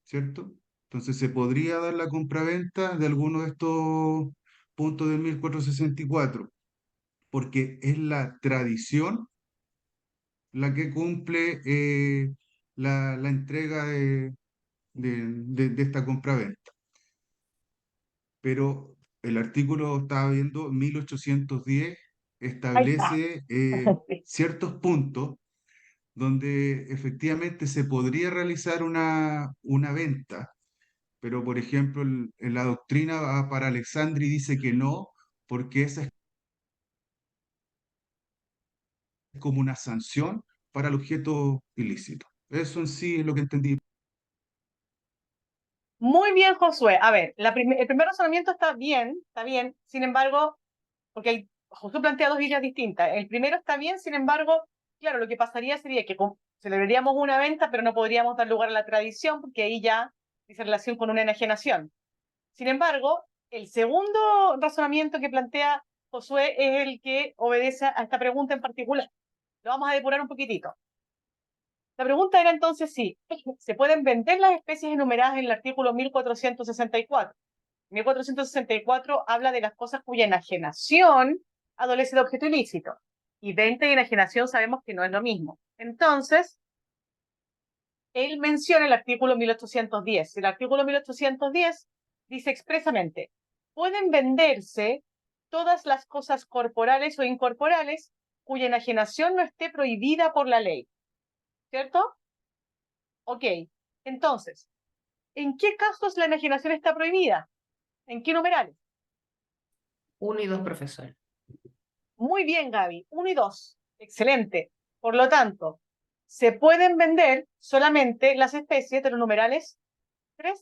Speaker 5: ¿cierto? Entonces se podría dar la compraventa de alguno de estos puntos del 1464, porque es la tradición la que cumple la entrega de esta compraventa. Pero el artículo, estaba viendo, 1810
Speaker 1: Ahí está.
Speaker 5: establece
Speaker 1: Sí.
Speaker 5: ciertos puntos donde efectivamente se podría realizar una venta, pero por ejemplo en la doctrina para Alexandri dice que no, porque esa es como una sanción para el objeto ilícito. Eso en sí es lo que entendí.
Speaker 1: Muy bien, Josué. A ver, el primer razonamiento está bien, sin embargo, porque Josué plantea dos ideas distintas. El primero está bien, sin embargo, claro, lo que pasaría sería que celebraríamos una venta, pero no podríamos dar lugar a la tradición, porque ahí ya dice relación con una enajenación. Sin embargo, el segundo razonamiento que plantea Josué es el que obedece a esta pregunta en particular. Lo vamos a depurar un poquitito. La pregunta era entonces si se pueden vender las especies enumeradas en el artículo 1464. 1464 habla de las cosas cuya enajenación adolece de objeto ilícito. Y venta y enajenación sabemos que no es lo mismo. Entonces, él menciona el artículo 1810. El artículo 1810 dice expresamente, pueden venderse todas las cosas corporales o incorporales cuya enajenación no esté prohibida por la ley. ¿Cierto? Ok. Entonces, ¿en qué casos la enajenación está prohibida? ¿En qué numerales?
Speaker 4: 1 y 2, profesor.
Speaker 1: Muy bien, Gaby. 1 y 2. Excelente. Por lo tanto, se pueden vender solamente las especies de los numerales 3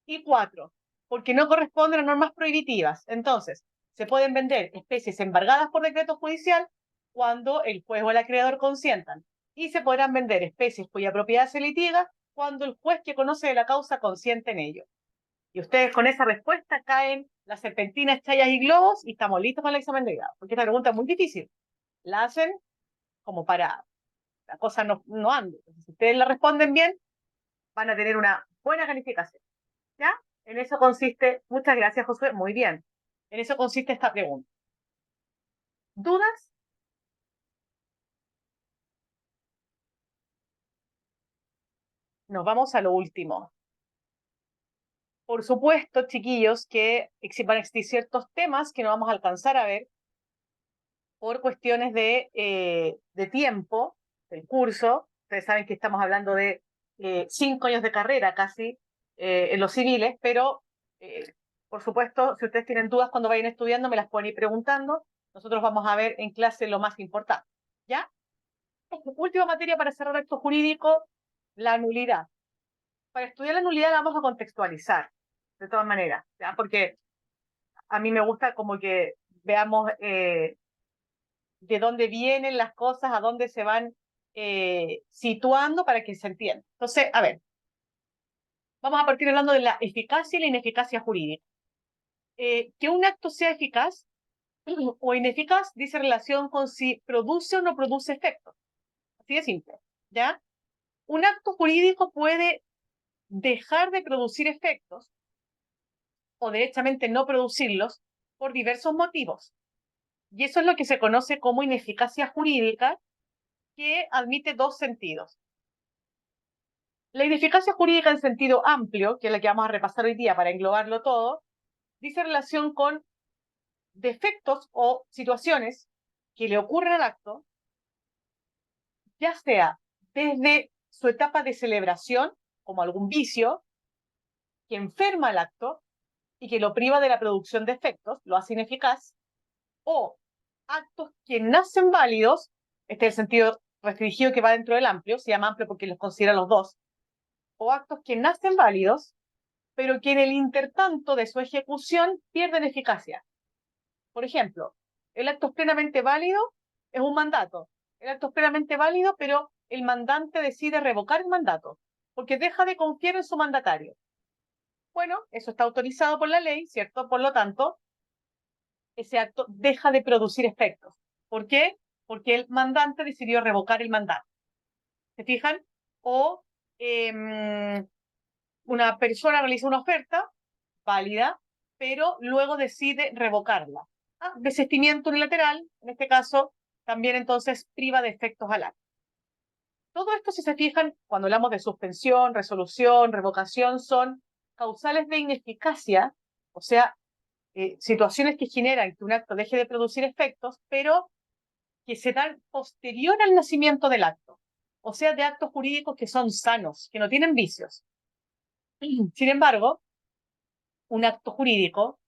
Speaker 1: y 4, porque no corresponden a normas prohibitivas. Entonces, se pueden vender especies embargadas por decreto judicial cuando el juez o el acreedor consientan. Y se podrán vender especies cuya propiedad se litiga cuando el juez que conoce de la causa consiente en ello. Y ustedes con esa respuesta caen las serpentinas, chayas y globos y estamos listos para el examen de grado. Porque esta pregunta es muy difícil. La hacen como para la cosa no ande. Entonces, si ustedes la responden bien, van a tener una buena calificación. ¿Ya? En eso consiste, muchas gracias, Josué, muy bien. En eso consiste esta pregunta. ¿Dudas? Nos vamos a lo último. Por supuesto, chiquillos, que van a existir ciertos temas que no vamos a alcanzar a ver, por cuestiones de tiempo del curso. Ustedes saben que estamos hablando de 5 años de carrera casi en los civiles, pero por supuesto, si ustedes tienen dudas cuando vayan estudiando, me las pueden ir preguntando. Nosotros vamos a ver en clase lo más importante. ¿Ya? Última materia para cerrar acto jurídico, la nulidad. Para estudiar la nulidad la vamos a contextualizar, de todas maneras, ¿ya? Porque a mí me gusta como que veamos de dónde vienen las cosas, a dónde se van situando para que se entienda. Entonces, a ver, vamos a partir hablando de la eficacia y la ineficacia jurídica. Que un acto sea eficaz o ineficaz dice relación con si produce o no produce efectos. Así de simple, ¿ya? Un acto jurídico puede dejar de producir efectos o derechamente no producirlos por diversos motivos. Y eso es lo que se conoce como ineficacia jurídica, que admite dos sentidos. La ineficacia jurídica en sentido amplio, que es la que vamos a repasar hoy día para englobarlo todo, dice relación con defectos o situaciones que le ocurren al acto, ya sea desde su etapa de celebración, como algún vicio, que enferma al acto y que lo priva de la producción de efectos, lo hace ineficaz, o actos que nacen válidos, este es el sentido restringido que va dentro del amplio, se llama amplio porque los considera los dos, o actos que nacen válidos, pero que en el intertanto de su ejecución pierden eficacia. Por ejemplo, el acto es plenamente válido, es un mandato. El acto es plenamente válido, pero el mandante decide revocar el mandato, porque deja de confiar en su mandatario. Bueno, eso está autorizado por la ley, ¿cierto? Por lo tanto, ese acto deja de producir efectos. ¿Por qué? Porque el mandante decidió revocar el mandato. ¿Se fijan? O una persona realiza una oferta válida, pero luego decide revocarla. Desistimiento unilateral, en este caso, también entonces priva de efectos al acto. Todo esto, si se fijan, cuando hablamos de suspensión, resolución, revocación, son causales de ineficacia, o sea, situaciones que generan que un acto deje de producir efectos, pero que se dan posterior al nacimiento del acto, o sea, de actos jurídicos que son sanos, que no tienen vicios. Sin embargo, un acto jurídico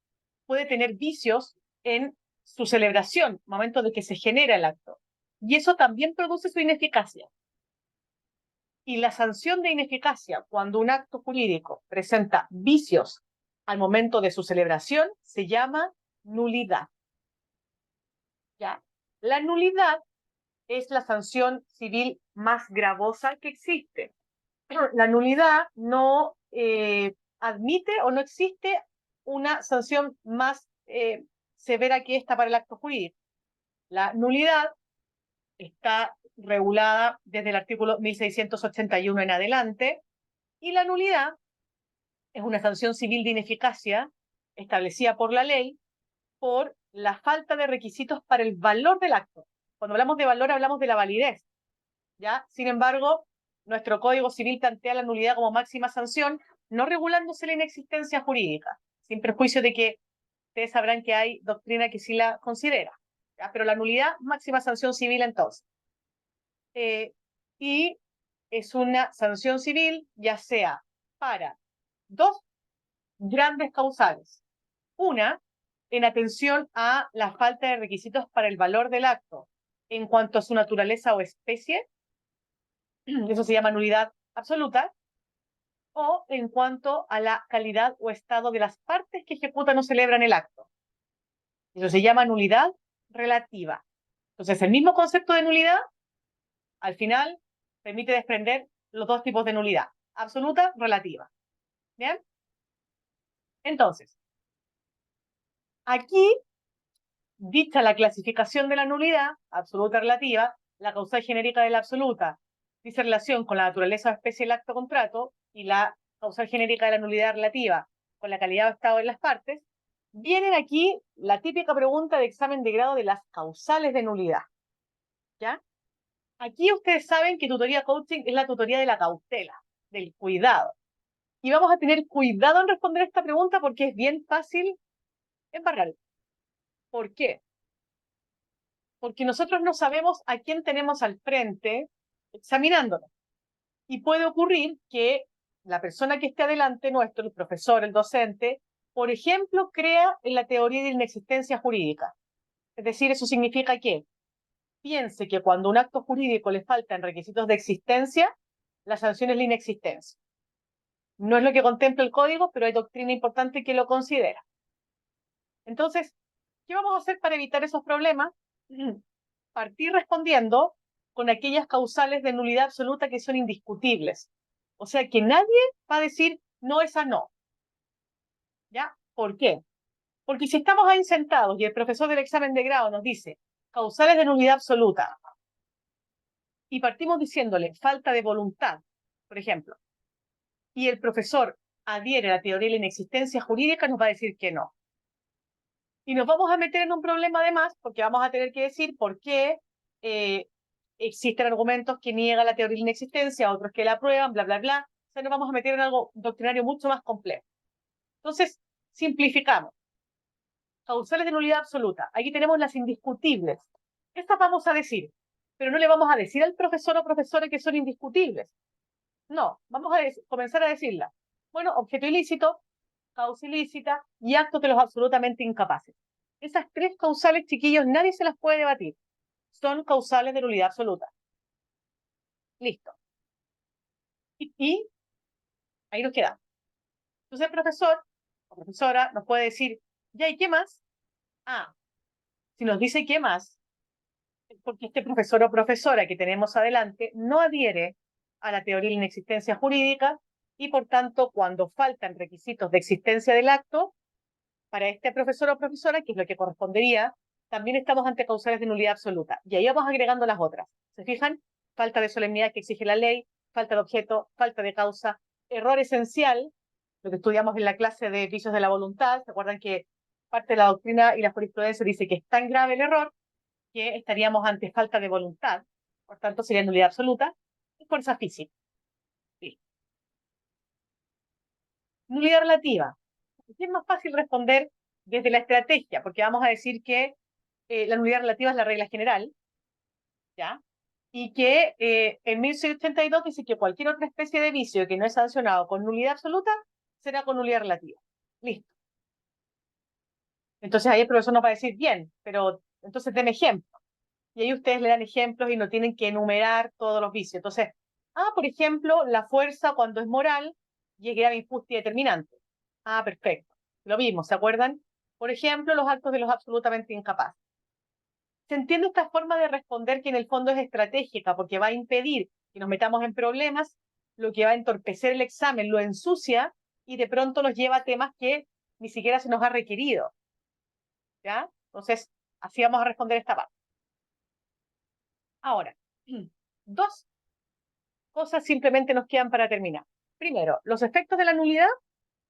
Speaker 1: puede tener vicios en su celebración, momento de que se genera el acto, y eso también produce su ineficacia. Y la sanción de ineficacia cuando un acto jurídico presenta vicios al momento de su celebración se llama nulidad. ¿Ya? La nulidad es la sanción civil más gravosa que existe. La nulidad no admite o no existe una sanción más severa que esta para el acto jurídico. La nulidad está regulada desde el artículo 1681 en adelante, y la nulidad es una sanción civil de ineficacia establecida por la ley por la falta de requisitos para el valor del acto. Cuando hablamos de valor hablamos de la validez, ¿ya? Sin embargo, nuestro Código Civil plantea la nulidad como máxima sanción, no regulándose la inexistencia jurídica, sin perjuicio de que ustedes sabrán que hay doctrina que sí la considera, ¿ya? Pero la nulidad, máxima sanción civil entonces. Y es una sanción civil, ya sea para dos grandes causales. Una, en atención a la falta de requisitos para el valor del acto en cuanto a su naturaleza o especie, eso se llama nulidad absoluta, o en cuanto a la calidad o estado de las partes que ejecutan o celebran el acto. Eso se llama nulidad relativa. Entonces, el mismo concepto de nulidad, al final, permite desprender los dos tipos de nulidad, absoluta, relativa. ¿Bien? Entonces, aquí, dicha la clasificación de la nulidad, absoluta relativa, la causal genérica de la absoluta dice relación con la naturaleza o especie del acto contrato, y la causal genérica de la nulidad relativa con la calidad o estado de las partes, vienen aquí la típica pregunta de examen de grado de las causales de nulidad. ¿Ya? Aquí ustedes saben que tutoría coaching es la tutoría de la cautela, del cuidado. Y vamos a tener cuidado en responder esta pregunta porque es bien fácil embarrar. ¿Por qué? porque nosotros no sabemos a quién tenemos al frente examinándolo. Y puede ocurrir que la persona que esté adelante nuestro, el profesor, el docente, por ejemplo, crea en la teoría de inexistencia jurídica. Es decir, eso significa que piense que cuando un acto jurídico le faltan requisitos de existencia, la sanción es la inexistencia. No es lo que contempla el código, pero hay doctrina importante que lo considera. Entonces, ¿qué vamos a hacer para evitar esos problemas? Partir respondiendo con aquellas causales de nulidad absoluta que son indiscutibles. O sea, que nadie va a decir, no, esa no. ¿Ya? ¿Por qué? Porque si estamos ahí sentados y el profesor del examen de grado nos dice causales de nulidad absoluta y partimos diciéndole falta de voluntad, por ejemplo, y el profesor adhiere a la teoría de la inexistencia jurídica, nos va a decir que no. Y nos vamos a meter en un problema además, porque vamos a tener que decir por qué existen argumentos que niegan la teoría de la inexistencia, otros que la aprueban, bla, bla, bla. O sea, nos vamos a meter en algo doctrinario mucho más complejo. Entonces, simplificamos. Causales de nulidad absoluta. Aquí tenemos las indiscutibles. Estas vamos a decir, pero no le vamos a decir al profesor o profesora que son indiscutibles. No, vamos a comenzar a decirlas. Bueno, objeto ilícito, causa ilícita y actos de los absolutamente incapaces. Esas tres causales, chiquillos, nadie se las puede debatir. Son causales de nulidad absoluta. Listo. Y ahí nos quedamos. Entonces el profesor o profesora nos puede decir, ¿ya y qué más? Ah, si nos dice qué más, es porque este profesor o profesora que tenemos adelante no adhiere a la teoría de la inexistencia jurídica y por tanto cuando faltan requisitos de existencia del acto, para este profesor o profesora, que es lo que correspondería, también estamos ante causales de nulidad absoluta. Y ahí vamos agregando las otras. ¿Se fijan? Falta de solemnidad que exige la ley, falta de objeto, falta de causa, error esencial, lo que estudiamos en la clase de vicios de la voluntad. ¿Se acuerdan que parte de la doctrina y la jurisprudencia dice que es tan grave el error que estaríamos ante falta de voluntad? Por tanto, sería nulidad absoluta y fuerza física. Sí. Nulidad relativa. Es más fácil responder desde la estrategia, porque vamos a decir que la nulidad relativa es la regla general, ¿ya? Y que en 1682 dice que cualquier otra especie de vicio que no es sancionado con nulidad absoluta será con nulidad relativa. Listo. Entonces ahí el profesor nos va a decir, bien, pero entonces den ejemplo. Y ahí ustedes le dan ejemplos y no tienen que enumerar todos los vicios. Entonces, por ejemplo, la fuerza cuando es moral y es grave, injusta y determinante. Perfecto. Lo mismo, ¿se acuerdan? Por ejemplo, los actos de los absolutamente incapaces. ¿Se entiende esta forma de responder que en el fondo es estratégica porque va a impedir que nos metamos en problemas, lo que va a entorpecer el examen, lo ensucia y de pronto nos lleva a temas que ni siquiera se nos ha requerido? ¿Ya? Entonces, así vamos a responder esta parte. Ahora, dos cosas simplemente nos quedan para terminar. Primero, los efectos de la nulidad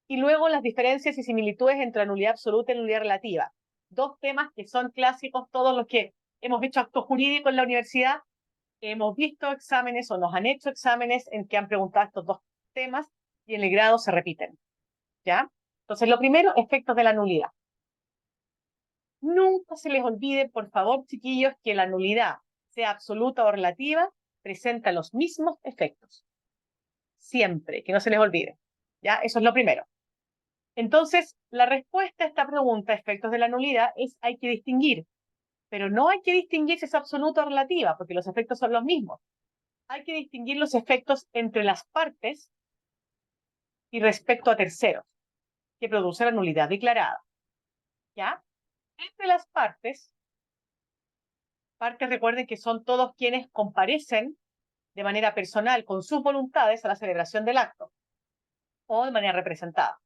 Speaker 1: y luego las diferencias y similitudes entre la nulidad absoluta y la nulidad relativa. Dos temas que son clásicos, todos los que hemos hecho acto jurídico en la universidad, hemos visto exámenes o nos han hecho exámenes en que han preguntado estos dos temas y en el grado se repiten. ¿Ya? Entonces, lo primero, efectos de la nulidad. Nunca se les olvide, por favor, chiquillos, que la nulidad, sea absoluta o relativa, presenta los mismos efectos. Siempre, que no se les olvide. ¿Ya? Eso es lo primero. Entonces, la respuesta a esta pregunta, efectos de la nulidad, es hay que distinguir. Pero no hay que distinguir si es absoluta o relativa, porque los efectos son los mismos. Hay que distinguir los efectos entre las partes y respecto a terceros, que produce la nulidad declarada. ¿Ya? Entre las partes recuerden que son todos quienes comparecen de manera personal con sus voluntades a la celebración del acto o de manera representada.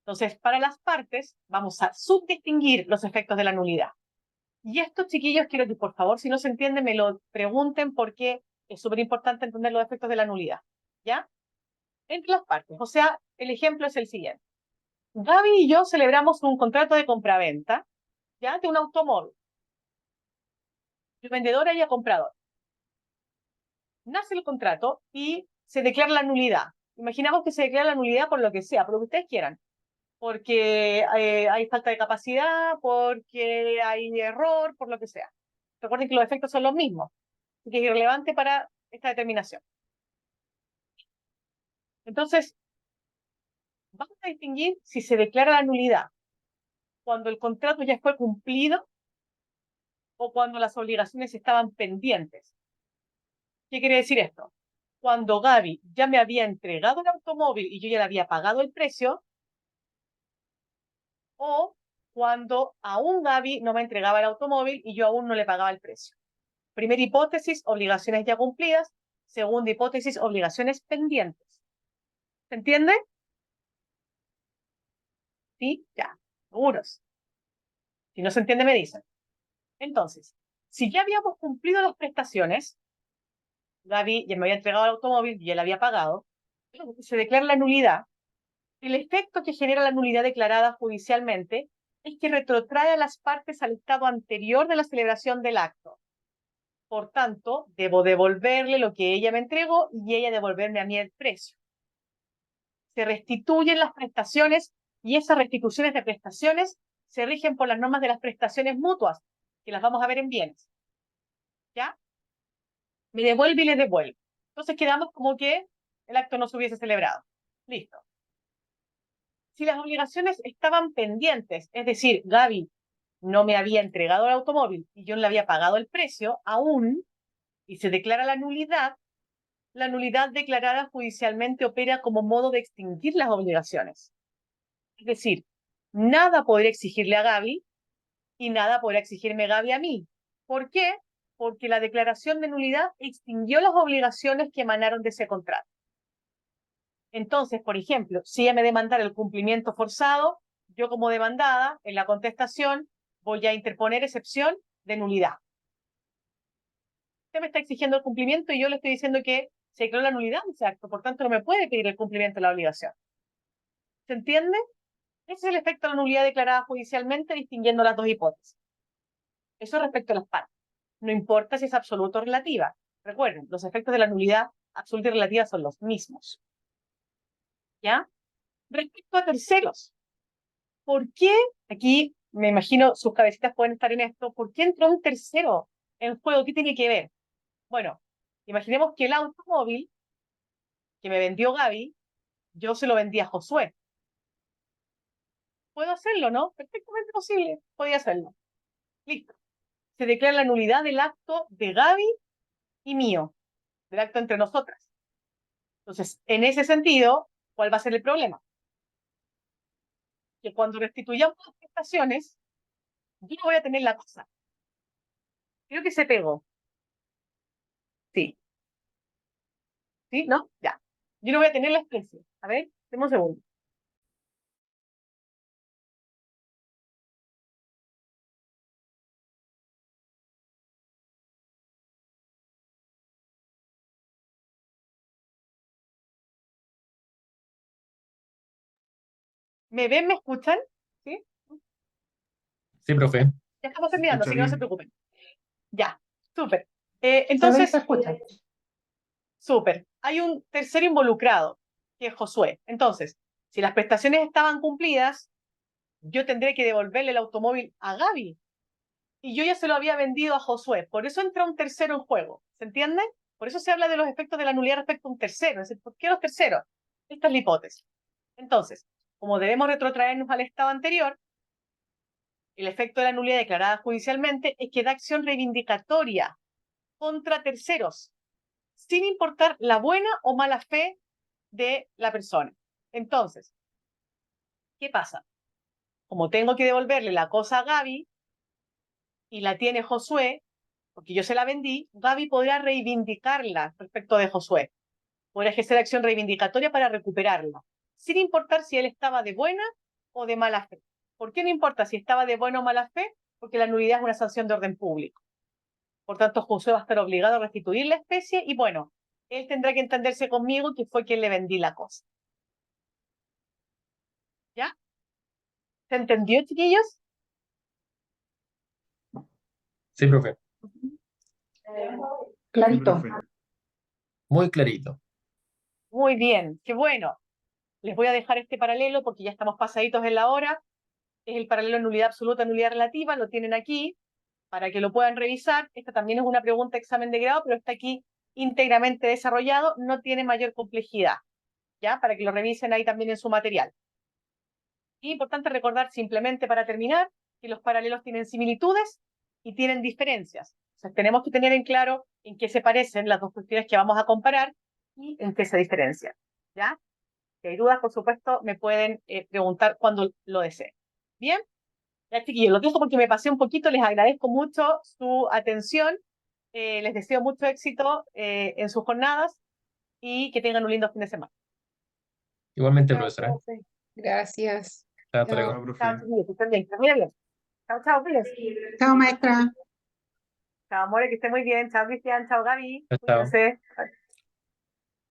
Speaker 1: Entonces, para las partes vamos a subdistinguir los efectos de la nulidad. Y esto, chiquillos, quiero que por favor, si no se entiende, me lo pregunten porque es súper importante entender los efectos de la nulidad. ¿Ya? Entre las partes. O sea, el ejemplo es el siguiente. Gaby y yo celebramos un contrato de compraventa, ¿ya? De un automóvil. El vendedor y el comprador. Nace el contrato y se declara la nulidad. Imaginamos que se declara la nulidad por lo que sea, por lo que ustedes quieran. Porque hay falta de capacidad, porque hay error, por lo que sea. Recuerden que los efectos son los mismos, así que es irrelevante para esta determinación. Entonces, vamos a distinguir si se declara la nulidad cuando el contrato ya fue cumplido o cuando las obligaciones estaban pendientes. ¿Qué quiere decir esto? Cuando Gaby ya me había entregado el automóvil y yo ya le había pagado el precio, o cuando aún Gaby no me entregaba el automóvil y yo aún no le pagaba el precio. Primera hipótesis, obligaciones ya cumplidas. Segunda hipótesis, obligaciones pendientes. ¿Se entiende? ¿Sí? Ya. Seguros. Si no se entiende, me dicen. Entonces, si ya habíamos cumplido las prestaciones, Gaby ya me había entregado el automóvil y ya le había pagado, se declara la nulidad. El efecto que genera la nulidad declarada judicialmente es que retrotrae a las partes al estado anterior de la celebración del acto. Por tanto, debo devolverle lo que ella me entregó y ella devolverme a mí el precio. Se restituyen las prestaciones y esas restituciones de prestaciones se rigen por las normas de las prestaciones mutuas, que las vamos a ver en bienes. ¿Ya? Me devuelve y le devuelve. Entonces quedamos como que el acto no se hubiese celebrado. Listo. Si las obligaciones estaban pendientes, es decir, Gaby no me había entregado el automóvil y yo no le había pagado el precio aún, y se declara la nulidad declarada judicialmente opera como modo de extinguir las obligaciones. Es decir, nada podría exigirle a Gaby y nada podrá exigirme Gaby a mí. ¿Por qué? Porque la declaración de nulidad extinguió las obligaciones que emanaron de ese contrato. Entonces, por ejemplo, si ella me demandara el cumplimiento forzado, yo como demandada, en la contestación, voy a interponer excepción de nulidad. Usted me está exigiendo el cumplimiento y yo le estoy diciendo que se declaró la nulidad de ese acto, por tanto no me puede pedir el cumplimiento de la obligación. ¿Se entiende? Ese es el efecto de la nulidad declarada judicialmente, distinguiendo las dos hipótesis. Eso respecto a las partes. No importa si es absoluta o relativa. Recuerden, los efectos de la nulidad absoluta y relativa son los mismos. ¿Ya? Respecto a terceros, ¿por qué? Aquí me imagino sus cabecitas pueden estar en esto. ¿Por qué entró un tercero en juego? ¿Qué tiene que ver? Bueno, imaginemos que el automóvil que me vendió Gaby, yo se lo vendí a Josué. Puedo hacerlo, ¿no? Perfectamente posible. Podía hacerlo. Listo. Se declara la nulidad del acto de Gaby y mío, del acto entre nosotras. Entonces, en ese sentido, ¿cuál va a ser el problema? Que cuando restituyamos las prestaciones, yo no voy a tener la cosa. Creo que se pegó. Sí. ¿Sí? ¿No? Ya. Yo no voy a tener la especie. A ver, demos un segundo. ¿Me ven? ¿Me escuchan? ¿Sí?
Speaker 2: Sí, profe.
Speaker 1: Ya estamos
Speaker 5: Se
Speaker 1: terminando,
Speaker 5: escucha
Speaker 1: así que no se
Speaker 5: bien.
Speaker 1: preocupen. Ya, súper.
Speaker 4: Se
Speaker 1: Entonces,
Speaker 4: escucha.
Speaker 1: súper. Hay un tercero involucrado, que es Josué. Entonces, si las prestaciones estaban cumplidas, yo tendré que devolverle el automóvil a Gaby. Y yo ya se lo había vendido a Josué. Por eso entra un tercero en juego. ¿Se entiende? Por eso se habla de los efectos de la nulidad respecto a un tercero. Es decir, ¿por qué los terceros? Esta es la hipótesis. Entonces, como debemos retrotraernos al estado anterior, el efecto de la nulidad declarada judicialmente es que da acción reivindicatoria contra terceros, sin importar la buena o mala fe de la persona. Entonces, ¿qué pasa? Como tengo que devolverle la cosa a Gaby y la tiene Josué, porque yo se la vendí, Gaby podrá reivindicarla respecto de Josué. Podrá ejercer acción reivindicatoria para recuperarla, sin importar si él estaba de buena o de mala fe. ¿Por qué no importa si estaba de buena o mala fe? Porque la nulidad es una sanción de orden público. Por tanto, Josué va a estar obligado a restituir la especie y bueno, él tendrá que entenderse conmigo que fue quien le vendí la cosa. ¿Ya? ¿Se entendió, chiquillos?
Speaker 2: Sí, profe.
Speaker 5: Sí,
Speaker 4: Clarito.
Speaker 5: profe.
Speaker 2: Muy clarito.
Speaker 1: Muy bien, qué bueno. Les voy a dejar este paralelo porque ya estamos pasaditos en la hora. Es el paralelo nulidad absoluta, nulidad relativa, lo tienen aquí. para que lo puedan revisar. Esta también es una pregunta de examen de grado, pero está aquí íntegramente desarrollado, no tiene mayor complejidad, ¿ya? Para que lo revisen ahí también en su material. Y importante recordar simplemente para terminar que los paralelos tienen similitudes y tienen diferencias. O sea, tenemos que tener en claro en qué se parecen las dos cuestiones que vamos a comparar y en qué se diferencian, ¿ya? Si hay dudas, por supuesto, me pueden preguntar cuando lo deseen. Bien, ya chiquillos, lo dejo porque me pasé un poquito, les agradezco mucho su atención, les deseo mucho éxito en sus jornadas y que tengan un lindo fin de semana.
Speaker 2: Igualmente,
Speaker 6: Chao,
Speaker 2: profesora.
Speaker 6: profe. Gracias.
Speaker 2: Hasta
Speaker 6: Chao.
Speaker 2: luego.
Speaker 5: Chao, profe.
Speaker 1: Chao, chiquillos, que estén bien, que estén muy bien. Chao, chao, cuídense.
Speaker 6: Chao, maestra.
Speaker 1: Chao, amores, que estén muy bien. Chao, Cristian, chao, Gaby.
Speaker 2: Chao, chao.
Speaker 1: Cuídense.